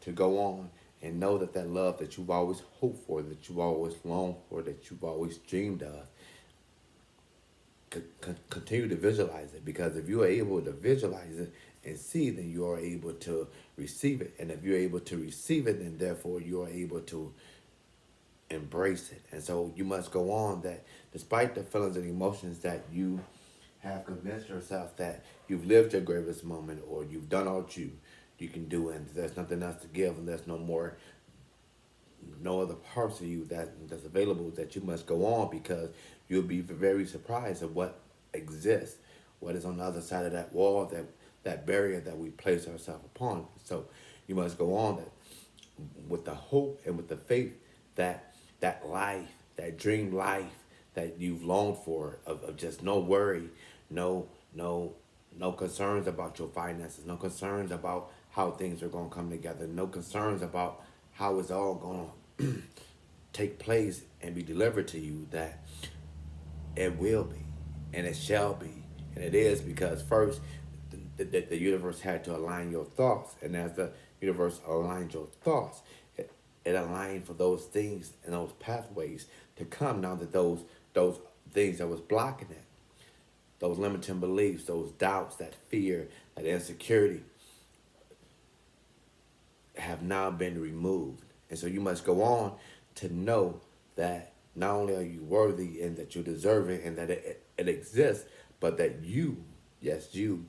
to go on and know that that love that you've always hoped for, that you've always longed for, that you've always dreamed of, continue to visualize it. Because if you are able to visualize it and see, then you are able to receive it. And if you're able to receive it, then therefore you are able to embrace it. And so you must go on that despite the feelings and emotions that you have convinced yourself that you've lived your greatest moment, or you've done all you can do, and there's nothing else to give, and there's no other parts of you that's available, that you must go on, because you'll be very surprised at what exists, what is on the other side of that wall, that barrier that we place ourselves upon. So you must go on that with the hope and with the faith that that life, that dream life that you've longed for, of just no worry, no no no concerns about your finances, no concerns about how things are going to come together, no concerns about how it's all going to take place and be delivered to you, that it will be, and it shall be, and it is, because first the universe had to align your thoughts, and as the universe aligned your thoughts, it aligned for those things and those pathways to come. Now that those things that was blocking it, those limiting beliefs, those doubts, that fear, that insecurity, have now been removed. And so you must go on to know that not only are you worthy and that you're deserving and that it exists, but that you, yes, you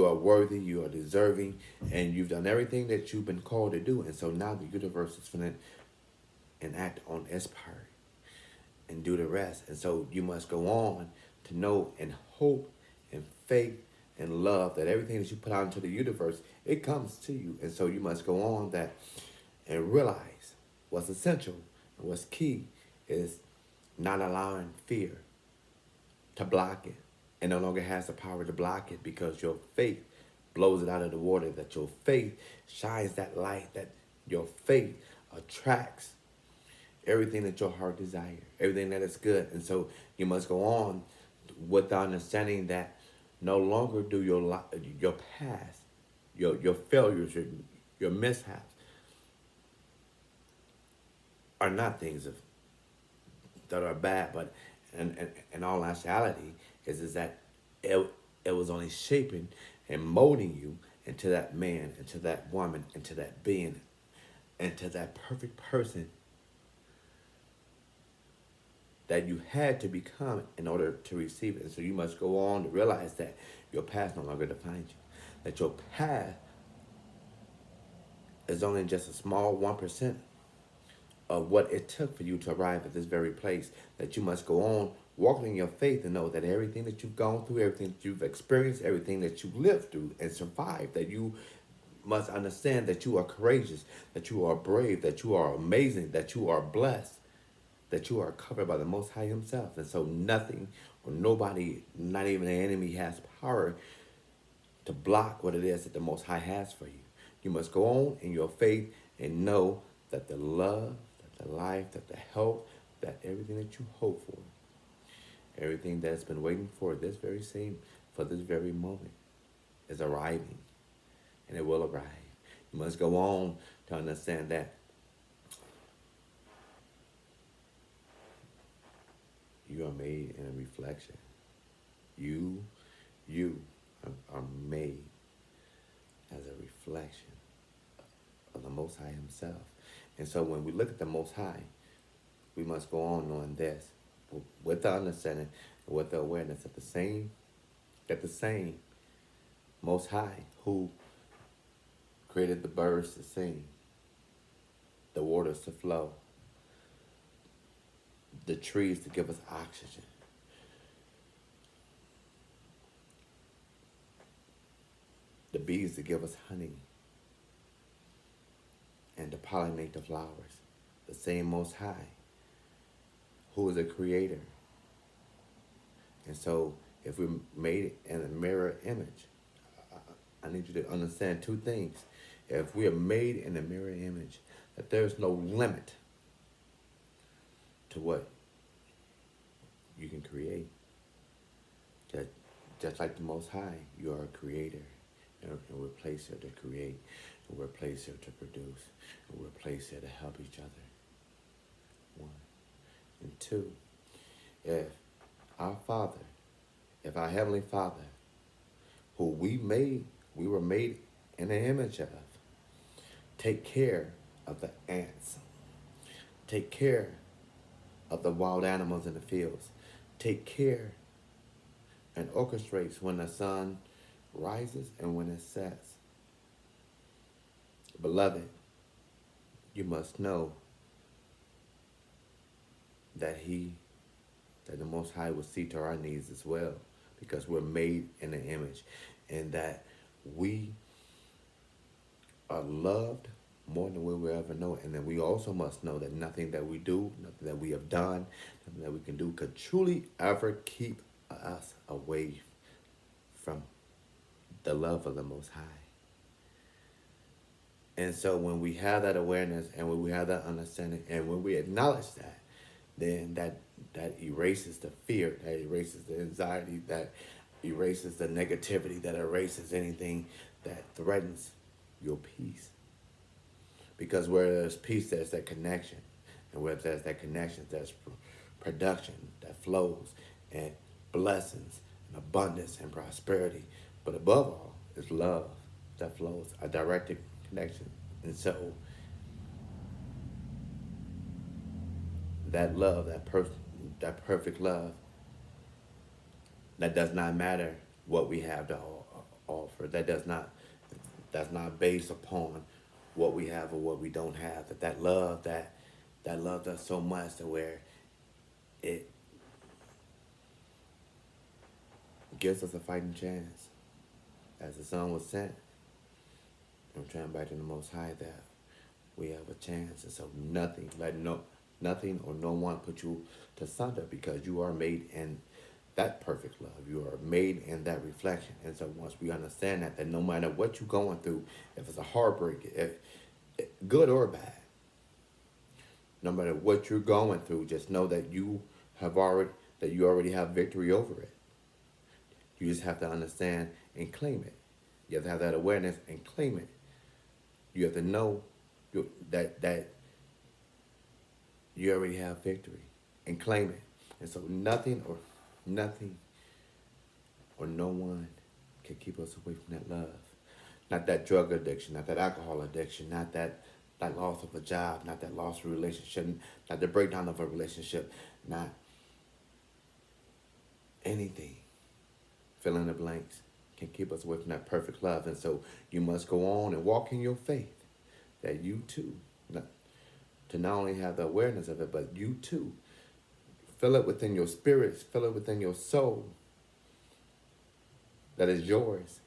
are worthy, you are deserving, and you've done everything that you've been called to do. And so now the universe is going to enact on its part and do the rest. And so you must go on to know and hope and faith and love that everything that you put out into the universe, it comes to you. And so you must go on that and realize what's essential and what's key is not allowing fear to block it. It no longer has the power to block it, because your faith blows it out of the water, that your faith shines that light, that your faith attracts everything that your heart desires, everything that is good. And so you must go on with the understanding that no longer do your past, your failures, your mishaps are not things that are bad, but in all actuality is that it, it was only shaping and molding you into that man, into that woman, into that being, into that perfect person that you had to become in order to receive it. And so you must go on to realize that your past no longer defines you. That your past is only just a small 1% of what it took for you to arrive at this very place. That you must go on walking in your faith and know that everything that you've gone through, everything that you've experienced, everything that you lived through and survived, that you must understand that you are courageous, that you are brave, that you are amazing, that you are blessed, that you are covered by the Most High Himself. And so nothing or nobody, not even the enemy, has power to block what it is that the Most High has for you. You must go on in your faith and know that the love, that the life, that the health, that everything that you hope for, everything that's been waiting for this very moment, is arriving, and it will arrive. You must go on to understand that you are made in a reflection. You, you are made as a reflection of the Most High Himself. And so when we look at the Most High, we must go on knowing this, with the understanding and with the awareness that the same Most High who created the birds to sing, the waters to flow, the trees to give us oxygen, the bees to give us honey, and to pollinate the flowers. The same Most High, who is a creator. And so, if we made it in a mirror image, I need you to understand two things. If we are made in a mirror image, that there's no limit to what you can create. Just like the Most High, you are a creator and a replacer to create. We're placed here to produce. And we're placed here to help each other. One. And two, if our Father, if our Heavenly Father, who we were made in the image of, take care of the ants, take care of the wild animals in the fields, take care and orchestrates when the sun rises and when it sets. Beloved, you must know that that the Most High will see to our needs as well, because we're made in the image, and that we are loved more than we will ever know. And then we also must know that nothing that we do, nothing that we have done, nothing that we can do could truly ever keep us away from the love of the Most High. And so when we have that awareness and when we have that understanding and when we acknowledge that, then that erases the fear, that erases the anxiety, that erases the negativity, that erases anything that threatens your peace. Because where there's peace, there's that connection. And where there's that connection, there's production that flows, and blessings and abundance and prosperity. But above all, is love that flows, a directed connection. And so that love, that perfect love, that does not matter what we have to offer. That's not based upon what we have or what we don't have. That love does so much to where it gives us a fighting chance. As the Son was sent, I'm trying back to the Most High, that we have a chance. And so nothing or no one put you to sunder, because you are made in that perfect love. You are made in that reflection. And so once we understand that no matter what you're going through, if it's a heartbreak, good or bad, no matter what you're going through, just know that you already have victory over it. You just have to understand and claim it. You have to have that awareness and claim it. You have to know that you already have victory and claim it. And so nothing or no one can keep us away from that love. Not that drug addiction, not that alcohol addiction, not that loss of a job, not that loss of a relationship, not the breakdown of a relationship, not anything. Fill in the blanks can keep us away from that perfect love. And so you must go on and walk in your faith, that you too, to not only have the awareness of it, but you too, feel it within your spirit, feel it within your soul, that is yours.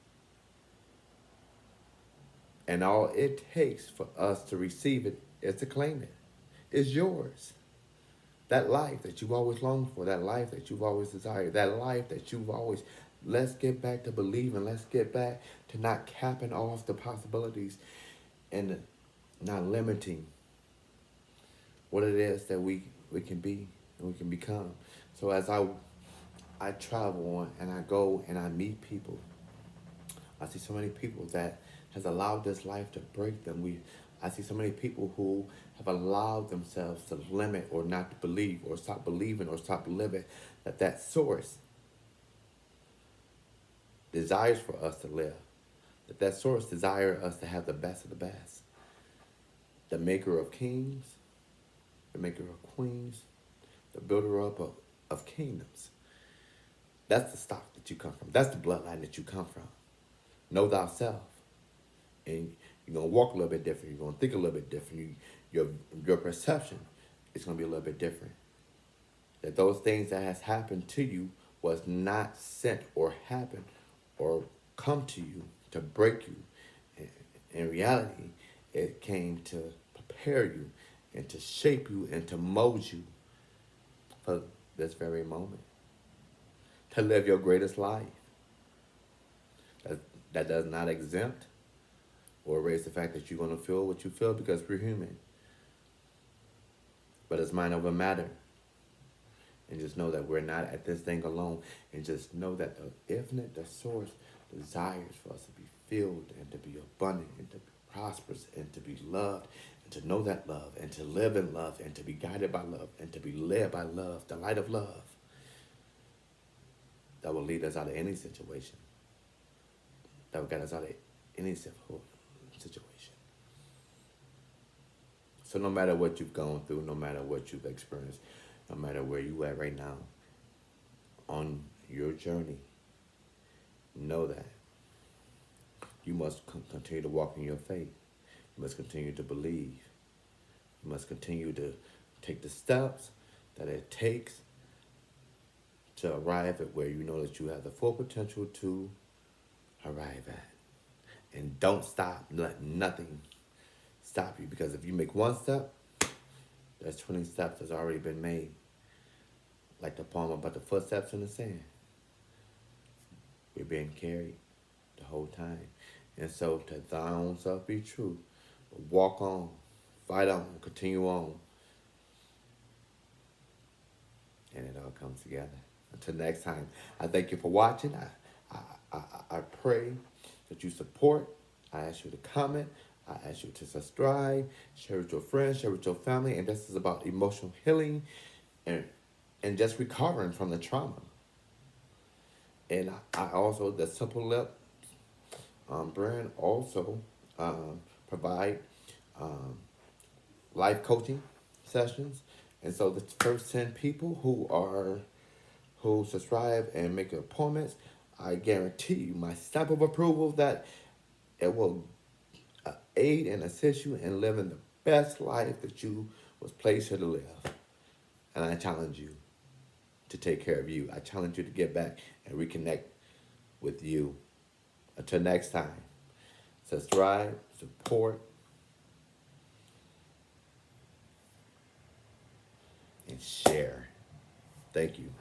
And all it takes for us to receive it is to claim it. It's yours. That life that you've always longed for, that life that you've always desired, that life that you've always, let's get back to believing, let's get back to not capping off the possibilities and not limiting what it is that we can be and we can become. So as I travel on and I go and I meet people, I see so many people that has allowed this life to break them. I see so many people who have allowed themselves to limit or not to believe or stop believing or stop living, that source desires for us to live, that source desires us to have the best of the best. The maker of kings, the maker of queens, the builder up of kingdoms. That's the stock that you come from. That's the bloodline that you come from. Know thyself. And you're going to walk a little bit different. You're going to think a little bit different. Your perception is going to be a little bit different. That those things that has happened to you was not sent or happened or come to you to break you. In reality, it came to prepare you and to shape you and to mold you for this very moment. To live your greatest life. That does not exempt or erase the fact that you're going to feel what you feel, because we're human. But it's mind over matter. And just know that we're not at this thing alone. And just know that the infinite, the source, desires for us to be filled and to be abundant and to be prosperous and to be loved and to know that love and to live in love and to be guided by love and to be led by love, the light of love that will lead us out of any situation, that will get us out of any situation. So no matter what you've gone through, no matter what you've experienced, no matter where you at right now on your journey, know that you must continue to walk in your faith. You must continue to believe. You must continue to take the steps that it takes to arrive at where you know that you have the full potential to arrive at. And don't stop. Let nothing stop you. Because if you make one step, there's 20 steps that's already been made. Like the poem about the footsteps in the sand. We're being carried the whole time. And so to thy own self be true. Walk on. Fight on. Continue on. And it all comes together. Until next time, I thank you for watching. I pray that you support. I ask you to comment. I ask you to subscribe. Share with your friends. Share with your family. And this is about emotional healing and just recovering from the trauma. And I also, the Simple Lip brand also provide life coaching sessions. And so the first 10 people who subscribe and make appointments, I guarantee you my stamp of approval that it will aid and assist you in living the best life that you was placed here to live. And I challenge you to take care of you. I challenge you to get back and reconnect with you. Until next time, subscribe, support, and share. Thank you.